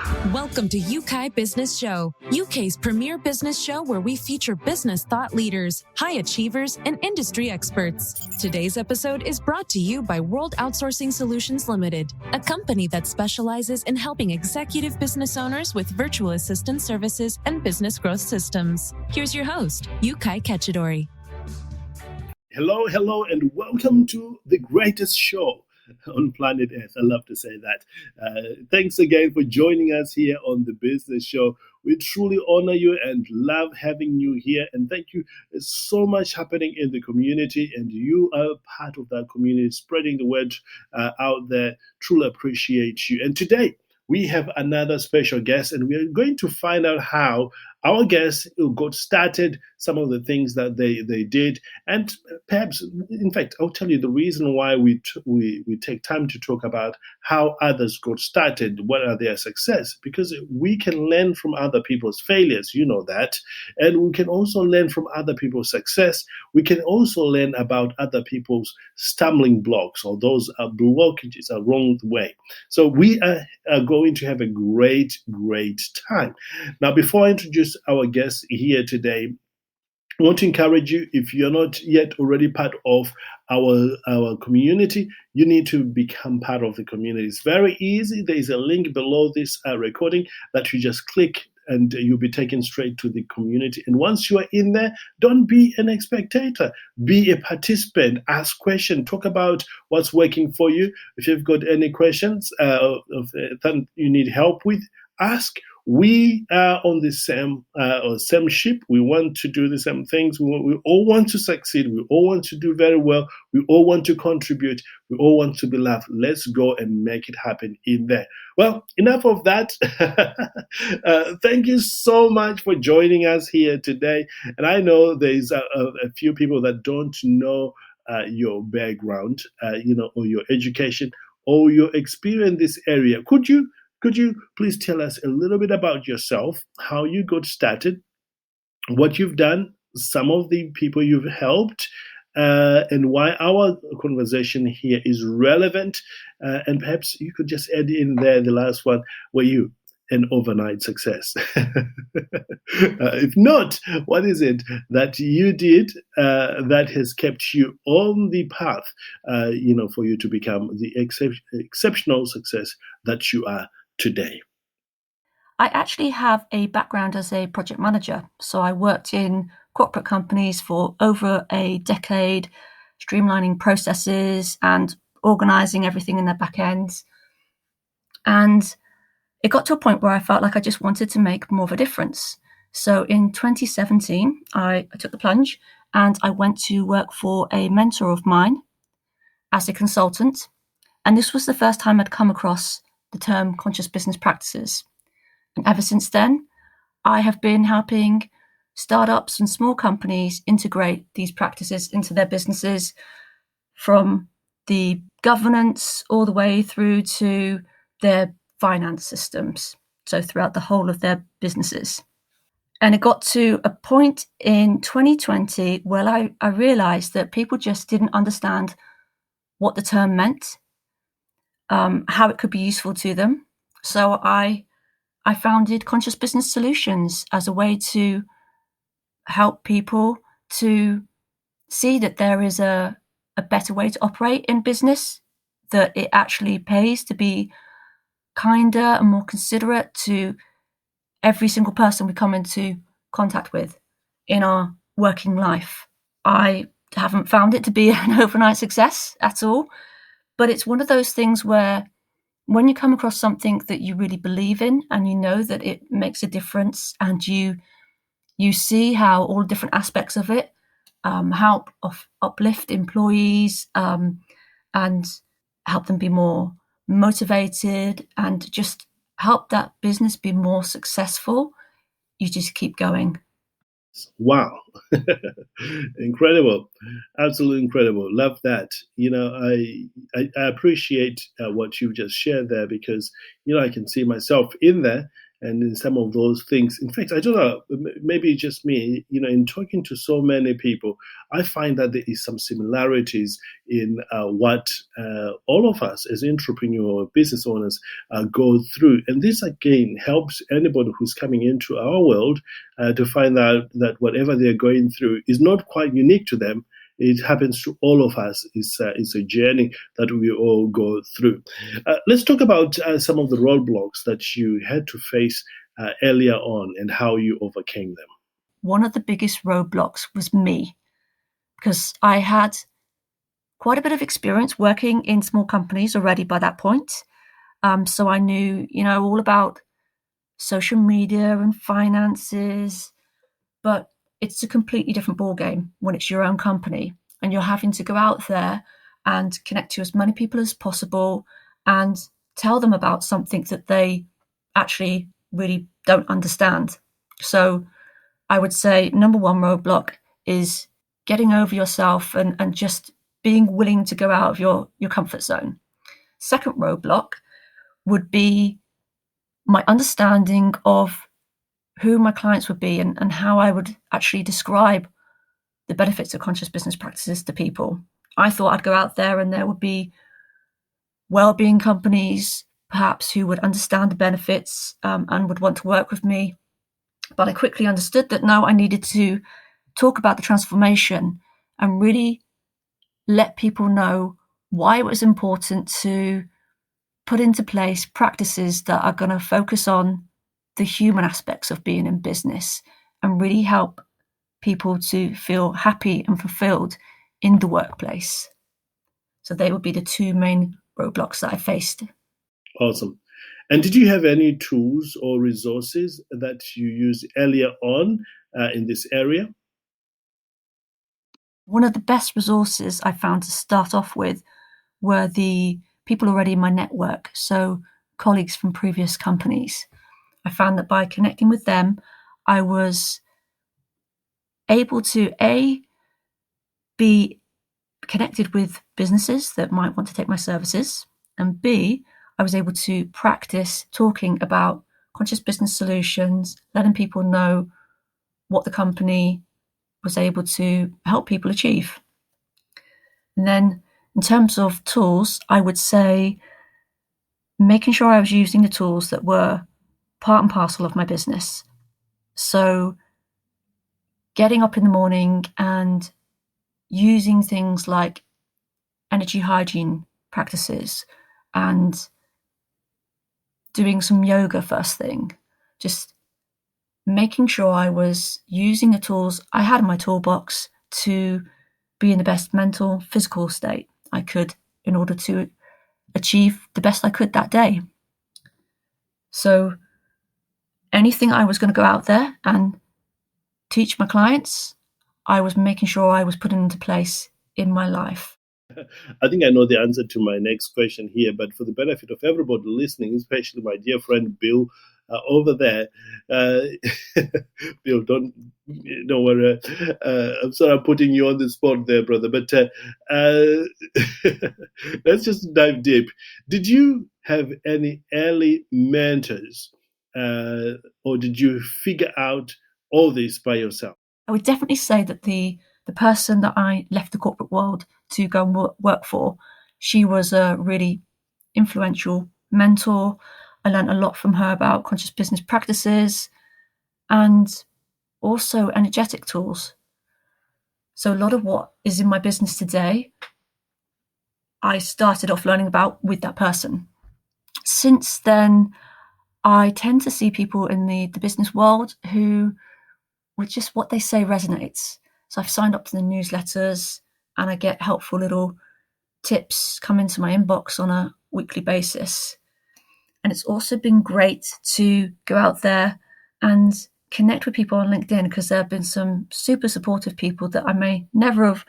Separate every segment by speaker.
Speaker 1: Welcome to UK Business Show, UK's premier business show where we feature business thought leaders, high achievers, and industry experts. Today's episode is brought to you by World Outsourcing Solutions Limited, a company that specializes in helping executive business owners with virtual assistant services and business growth systems. Here's your host, Yukai Kechidori.
Speaker 2: Hello, and welcome to the greatest show on planet Earth. I love to say that. Thanks again for joining us here on the Business Show. We truly honor you and love having you here. And thank you. There's so much happening in the community, and you are part of that community, spreading the word out there. Truly appreciate you. And today, we have another special guest, and we are going to find out how our guests got started, some of the things that they did, and perhaps, in fact, I'll tell you the reason why we take time to talk about how others got started, what are their success, because we can learn from other people's failures, you know that, and we can also learn from other people's success. We can also learn about other people's stumbling blocks or those blockages along the way. So we are going to have a great time. Now, before I introduce our guest here today, I want to encourage you, if you're not yet already part of our community, you need to become part of the community. It's very easy. There is a link below this recording that you just click and you'll be taken straight to the community. And once you are in there, don't be an spectator. Be a participant. Ask questions. Talk about what's working for you. If you've got any questions that you need help with, ask. We are on the same ship. We want to do the same things. We all want to succeed. We all want to do very well. We all want to contribute. We all want to be loved. Let's go and make it happen in there. Well, enough of that. Thank you so much for joining us here today. And I know there's a few people that don't know your background, or your education or your experience in this area. Could you please tell us a little bit about yourself, how you got started, what you've done, some of the people you've helped, and why our conversation here is relevant? And perhaps you could just add in there the last one, were you an overnight success? If not, what is it that you did that has kept you on the path, for you to become the exceptional success that you are today?
Speaker 3: I actually have a background as a project manager. So I worked in corporate companies for over a decade, streamlining processes and organizing everything in their back ends. And it got to a point where I felt like I just wanted to make more of a difference. So in 2017, I took the plunge and I went to work for a mentor of mine as a consultant. And this was the first time I'd come across the term conscious business practices. And ever since then, I have been helping startups and small companies integrate these practices into their businesses, from the governance all the way through to their finance systems, so throughout the whole of their businesses. And it got to a point in 2020 where I realized that people just didn't understand what the term meant, how it could be useful to them. So I founded Conscious Business Solutions as a way to help people to see that there is a better way to operate in business, that it actually pays to be kinder and more considerate to every single person we come into contact with in our working life. I haven't found it to be an overnight success at all, but it's one of those things where when you come across something that you really believe in and you know that it makes a difference, and you see how all different aspects of it help uplift employees and help them be more motivated and just help that business be more successful, you just keep going.
Speaker 2: Wow. Incredible. Absolutely incredible. Love that. I appreciate what you've just shared there, because, I can see myself in there. and in some of those things. In fact, I don't know, maybe it's just me, in talking to so many people, I find that there is some similarities in what all of us as entrepreneur business owners go through. And this, again, helps anybody who's coming into our world to find out that whatever they're going through is not quite unique to them. It happens to all of us. It's a journey that we all go through. Let's talk about some of the roadblocks that you had to face earlier on and how you overcame them.
Speaker 3: One of the biggest roadblocks was me, because I had quite a bit of experience working in small companies already by that point. So I knew, all about social media and finances, but it's a completely different ballgame when it's your own company and you're having to go out there and connect to as many people as possible and tell them about something that they actually really don't understand. So I would say number one roadblock is getting over yourself and just being willing to go out of your comfort zone. Second roadblock would be my understanding of who my clients would be and how I would actually describe the benefits of conscious business practices to people. I thought I'd go out there and there would be well-being companies, perhaps, who would understand the benefits and would want to work with me. But I quickly understood that no, I needed to talk about the transformation and really let people know why it was important to put into place practices that are going to focus on the human aspects of being in business and really help people to feel happy and fulfilled in the workplace. So they would be the two main roadblocks that I faced.
Speaker 2: Awesome. And did you have any tools or resources that you used earlier on in this area?
Speaker 3: One of the best resources I found to start off with were the people already in my network, so colleagues from previous companies. I found that by connecting with them, I was able to, A, be connected with businesses that might want to take my services, and B, I was able to practice talking about conscious business solutions, letting people know what the company was able to help people achieve. And then in terms of tools, I would say making sure I was using the tools that were part and parcel of my business. So getting up in the morning and using things like energy hygiene practices and doing some yoga first thing, just making sure I was using the tools I had in my toolbox to be in the best mental, physical state I could in order to achieve the best I could that day. So anything I was going to go out there and teach my clients, I was making sure I was putting into place in my life.
Speaker 2: I think I know the answer to my next question here, but for the benefit of everybody listening, especially my dear friend Bill over there, Bill, don't worry. I'm sorry I'm putting you on the spot there, brother, but let's just dive deep. Did you have any early mentors, or did you figure out all this by yourself?
Speaker 3: I would definitely say that the person that I left the corporate world to go and work for, she was a really influential mentor. I learned a lot from her about conscious business practices and also energetic tools. So a lot of what is in my business today, I started off learning about with that person. Since then, I tend to see people in the business world who, with just what they say, resonates. So I've signed up to the newsletters and I get helpful little tips come into my inbox on a weekly basis. And it's also been great to go out there and connect with people on LinkedIn, because there have been some super supportive people that I may never have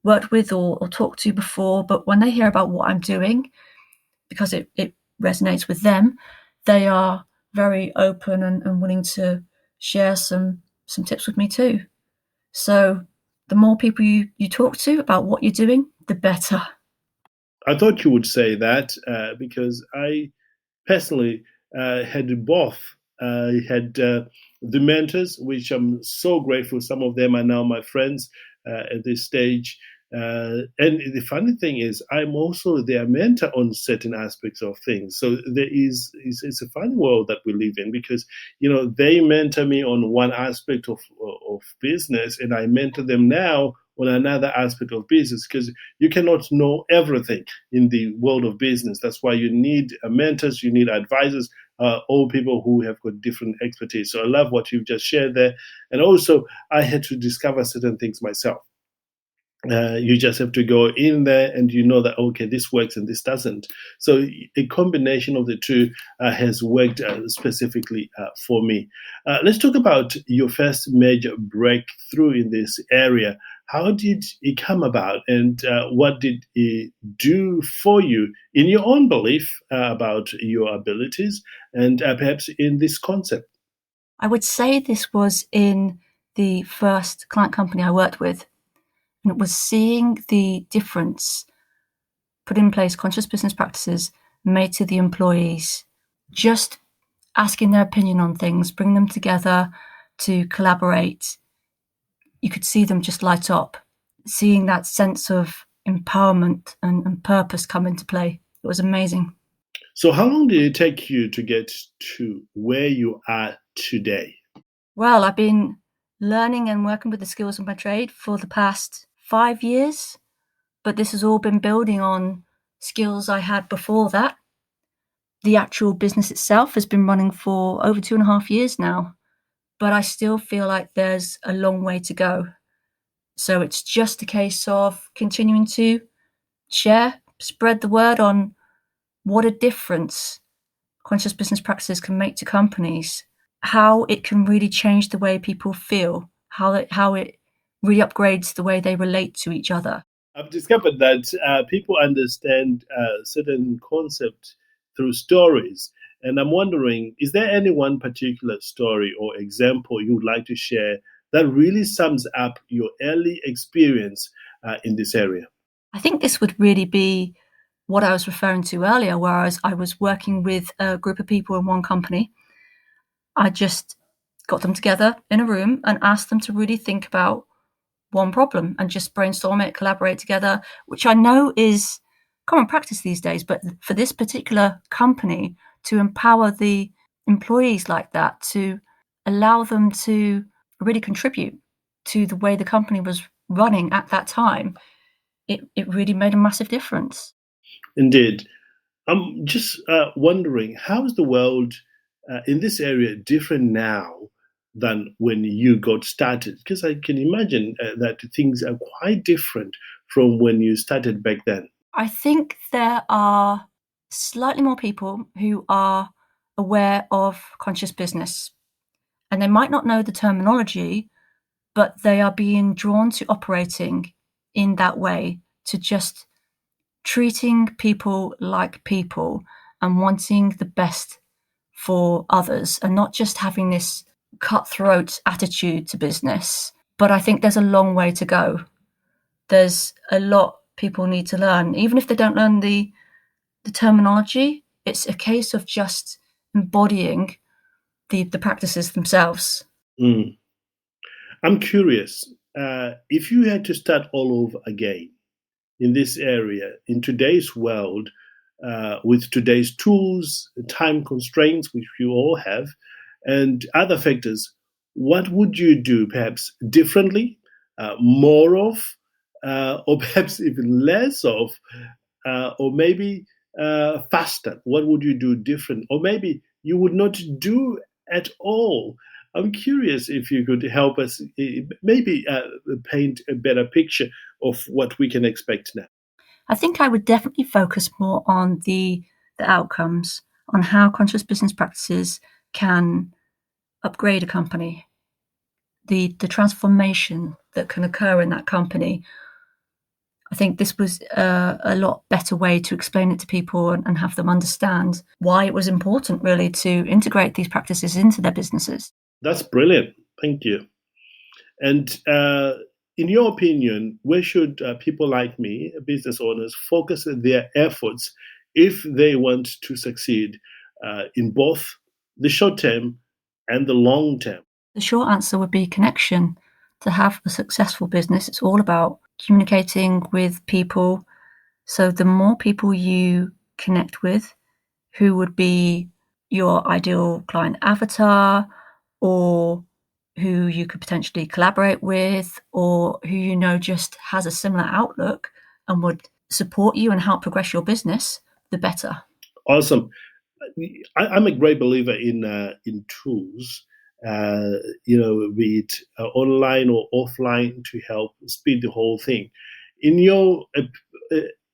Speaker 3: worked with or talked to before, but when they hear about what I'm doing, because it resonates with them, they are very open and willing to share some tips with me too. So the more people you talk to about what you're doing, the better.
Speaker 2: I thought you would say that because I personally had both I had the mentors, which I'm so grateful. Some of them are now my friends at this stage. And the funny thing is, I'm also their mentor on certain aspects of things. So it's a funny world that we live in, because they mentor me on one aspect of business, and I mentor them now on another aspect of business, because you cannot know everything in the world of business. That's why you need mentors, you need advisors, all people who have got different expertise. So I love what you've just shared there. And also, I had to discover certain things myself. You just have to go in there and that, okay, this works and this doesn't. So a combination of the two has worked specifically for me. Let's talk about your first major breakthrough in this area. How did it come about, and what did it do for you in your own belief about your abilities, and perhaps in this concept?
Speaker 3: I would say this was in the first client company I worked with. And it was seeing the difference put in place conscious business practices made to the employees, just asking their opinion on things, bring them together to collaborate. You could see them just light up, seeing that sense of empowerment and purpose come into play. It was amazing.
Speaker 2: So how long did it take you to get to where you are today?
Speaker 3: Well, I've been learning and working with the skills of my trade for the past 5 years, but this has all been building on skills I had before that. The actual business itself has been running for over 2.5 years now, but I still feel like there's a long way to go. So it's just a case of continuing to share, spread the word on what a difference conscious business practices can make to companies, how it can really change the way people feel, how it really upgrades the way they relate to each other.
Speaker 2: I've discovered that people understand certain concepts through stories. And I'm wondering, is there any one particular story or example you would like to share that really sums up your early experience in this area?
Speaker 3: I think this would really be what I was referring to earlier, whereas I was working with a group of people in one company. I just got them together in a room and asked them to really think about one problem and just brainstorm it, collaborate together, which I know is common practice these days. But for this particular company, to empower the employees like that, to allow them to really contribute to the way the company was running at that time, it really made a massive difference.
Speaker 2: Indeed. I'm just wondering, how is the world in this area different now than when you got started? Because I can imagine that things are quite different from when you started back then.
Speaker 3: I think there are slightly more people who are aware of conscious business, and they might not know the terminology, but they are being drawn to operating in that way, to just treating people like people and wanting the best for others, and not just having this cutthroat attitude to business. But I think there's a long way to go. There's a lot people need to learn. Even if they don't learn the terminology, it's a case of just embodying the practices themselves.
Speaker 2: Mm. I'm curious, if you had to start all over again in this area, in today's world, with today's tools, time constraints, which we all have, and other factors, what would you do perhaps differently, more of, or perhaps even less of, or maybe faster? What would you do different? Or maybe you would not do at all. I'm curious if you could help us maybe paint a better picture of what we can expect now.
Speaker 3: I think I would definitely focus more on the outcomes, on how conscious business practices can upgrade a company, the transformation that can occur in that company. I think this was a lot better way to explain it to people and have them understand why it was important, really, to integrate these practices into their businesses.
Speaker 2: That's brilliant. Thank you. And in your opinion, where should people like me, business owners, focus their efforts if they want to succeed in both the short term and the long term?
Speaker 3: The short answer would be connection. To have a successful business, it's all about communicating with people. So the more people you connect with, who would be your ideal client avatar, or who you could potentially collaborate with, or who you know just has a similar outlook and would support you and help progress your business, the better.
Speaker 2: Awesome. I'm a great believer in tools, be it online or offline, to help speed the whole thing. In your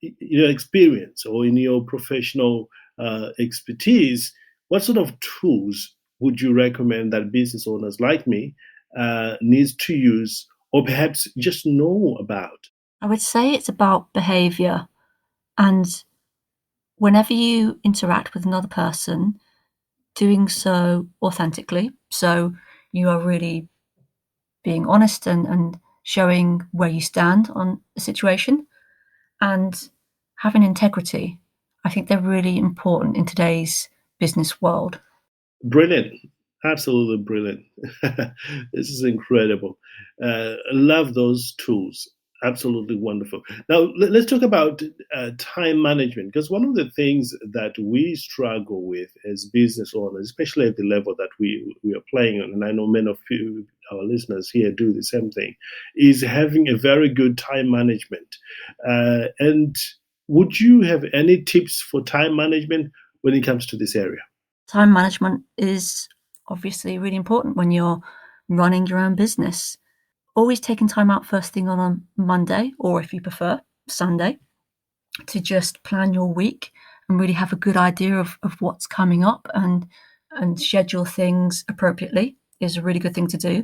Speaker 2: experience or in your professional expertise, what sort of tools would you recommend that business owners like me needs to use, or perhaps just know about?
Speaker 3: I would say it's about behavior. And whenever you interact with another person, doing so authentically. So you are really being honest and showing where you stand on a situation, and having integrity. I think they're really important in today's business world.
Speaker 2: Brilliant. Absolutely brilliant. This is incredible. I love those tools. Absolutely wonderful. Now, let's talk about time management, because one of the things that we struggle with as business owners, especially at the level that we are playing on, and I know many of you, our listeners here, do the same thing, is having a very good time management. And would you have any tips for time management when it comes to this area?
Speaker 3: Time management is obviously really important when you're running your own business. Always taking time out first thing on a Monday, or if you prefer, Sunday, to just plan your week and really have a good idea of what's coming up and schedule things appropriately is a really good thing to do.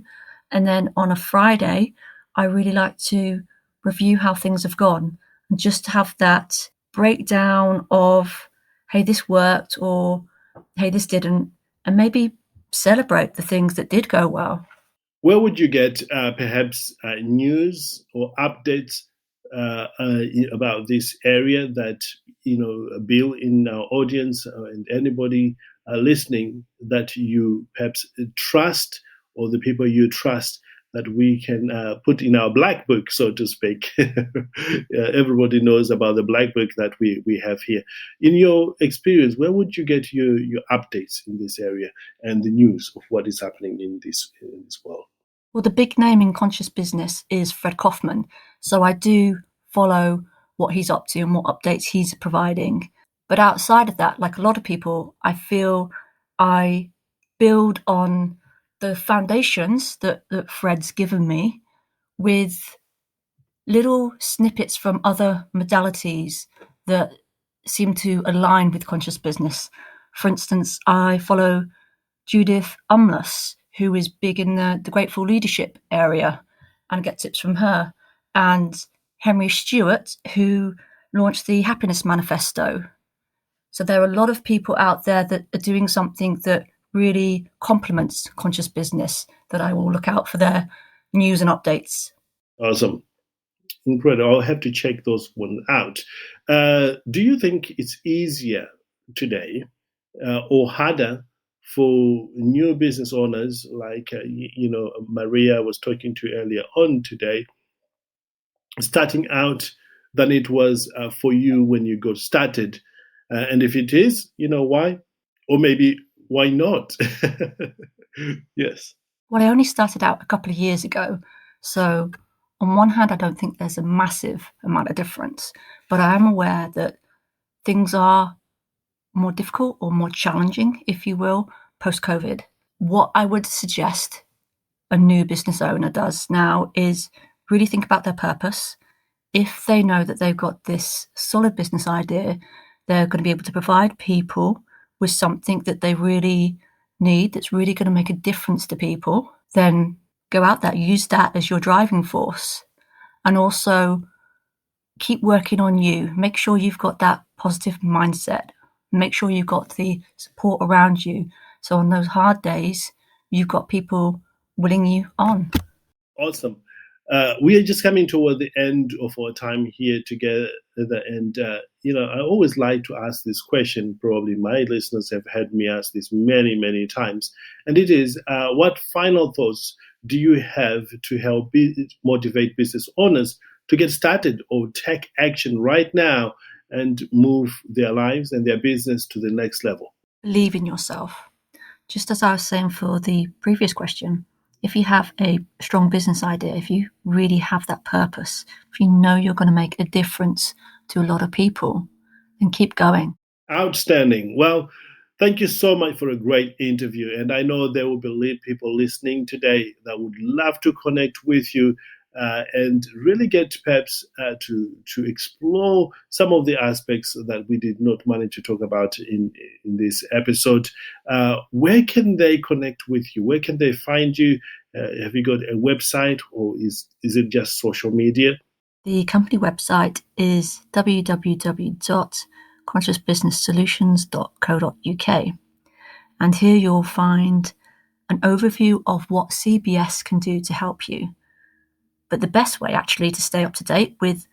Speaker 3: And then on a Friday, I really like to review how things have gone and just have that breakdown of, hey, this worked, or hey, this didn't, and maybe celebrate the things that did go well.
Speaker 2: Where would you get perhaps news or updates about this area that Bill, in our audience and anybody listening, that you perhaps trust, or the people you trust, that we can put in our black book, so to speak? Everybody knows about the black book that we have here. In your experience, where would you get your updates in this area and the news of what is happening in this world?
Speaker 3: Well, the big name in conscious business is Fred Kaufman. So I do follow what he's up to and what updates he's providing. But outside of that, like a lot of people, I feel I build on the foundations that Fred's given me with little snippets from other modalities that seem to align with conscious business. For instance, I follow Judith Umlas, who is big in the grateful leadership area, and get tips from her. And Henry Stewart, who launched the Happiness Manifesto. So there are a lot of people out there that are doing something that really complements conscious business that I will look out for their news and updates.
Speaker 2: Awesome. Incredible. I'll have to check those one out. Do you think it's easier today or harder for new business owners like, Maria was talking to earlier on today, starting out, than it was for you when you got started? And if it is, why? Or maybe why not? Yes.
Speaker 3: Well, I only started out a couple of years ago. So on one hand, I don't think there's a massive amount of difference, but I am aware that things are more difficult or more challenging, if you will, post-COVID. What I would suggest a new business owner does now is really think about their purpose. If they know that they've got this solid business idea, they're going to be able to provide people with something that they really need, that's really going to make a difference to people, then go out there, use that as your driving force. And also keep working on you. Make sure you've got that positive mindset. Make sure you've got the support around you. So on those hard days, you've got people willing you on.
Speaker 2: Awesome. We are just coming toward the end of our time here together. And, I always like to ask this question. Probably my listeners have heard me ask this many, many times. And it is, what final thoughts do you have to help motivate business owners to get started or take action right now and move their lives and their business to the next level?
Speaker 3: Believe in yourself. Just as I was saying for the previous question, if you have a strong business idea, if you really have that purpose, if you know you're going to make a difference to a lot of people, then keep going.
Speaker 2: Outstanding. Well, thank you so much for a great interview. And I know there will be people listening today that would love to connect with you and really get perhaps to explore some of the aspects that we did not manage to talk about in this episode. Where can they connect with you? Where can they find you? Have you got a website, or is it just social media?
Speaker 3: The company website is www.consciousbusinesssolutions.co.uk. And here you'll find an overview of what CBS can do to help you. But the best way actually to stay up to date with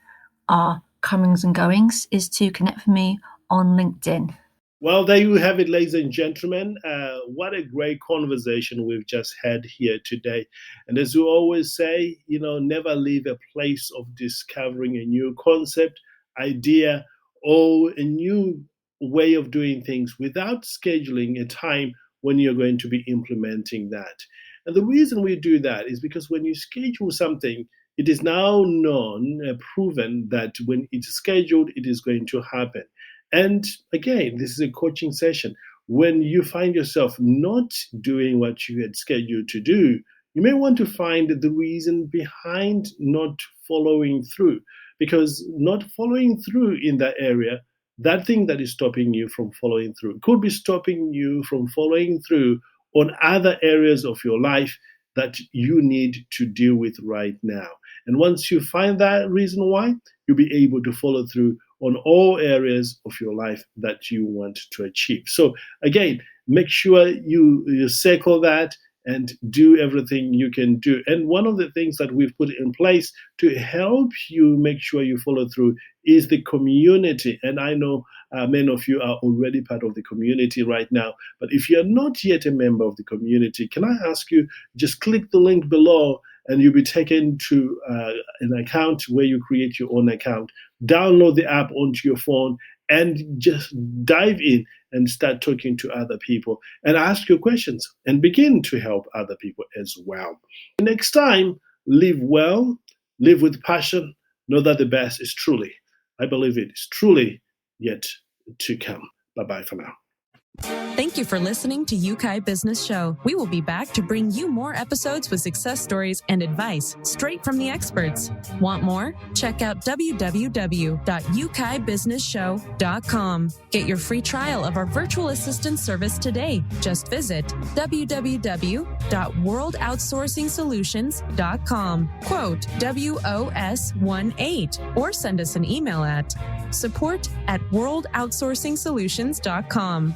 Speaker 3: our comings and goings is to connect with me on LinkedIn.
Speaker 2: Well, there you have it, ladies and gentlemen. What a great conversation we've just had here today. And as we always say, never leave a place of discovering a new concept, idea, or a new way of doing things without scheduling a time when you're going to be implementing that. And the reason we do that is because when you schedule something, it is now known, proven that when it's scheduled, it is going to happen. And again, this is a coaching session. When you find yourself not doing what you had scheduled to do, you may want to find the reason behind not following through. Because not following through in that area, that thing that is stopping you from following through could be stopping you from following through on other areas of your life that you need to deal with right now. And once you find that reason why, you'll be able to follow through on all areas of your life that you want to achieve. So again, make sure you circle that and do everything you can do. And one of the things that we've put in place to help you make sure you follow through is the community. And I know many of you are already part of the community right now. But if you're not yet a member of the community, can I ask you, just click the link below and you'll be taken to an account where you create your own account. Download the app onto your phone and just dive in and start talking to other people and ask your questions and begin to help other people as well. Next time, live well, live with passion, know that the best is truly, I believe it is truly yet to come. Bye-bye for now.
Speaker 1: Thank you for listening to Yukai Business Show. We will be back to bring you more episodes with success stories and advice straight from the experts. Want more? Check out www.yukaibusinessshow.com. Get your free trial of our virtual assistant service today. Just visit www.worldoutsourcingsolutions.com. Quote WOS18 or send us an email at support@worldoutsourcingsolutions.com.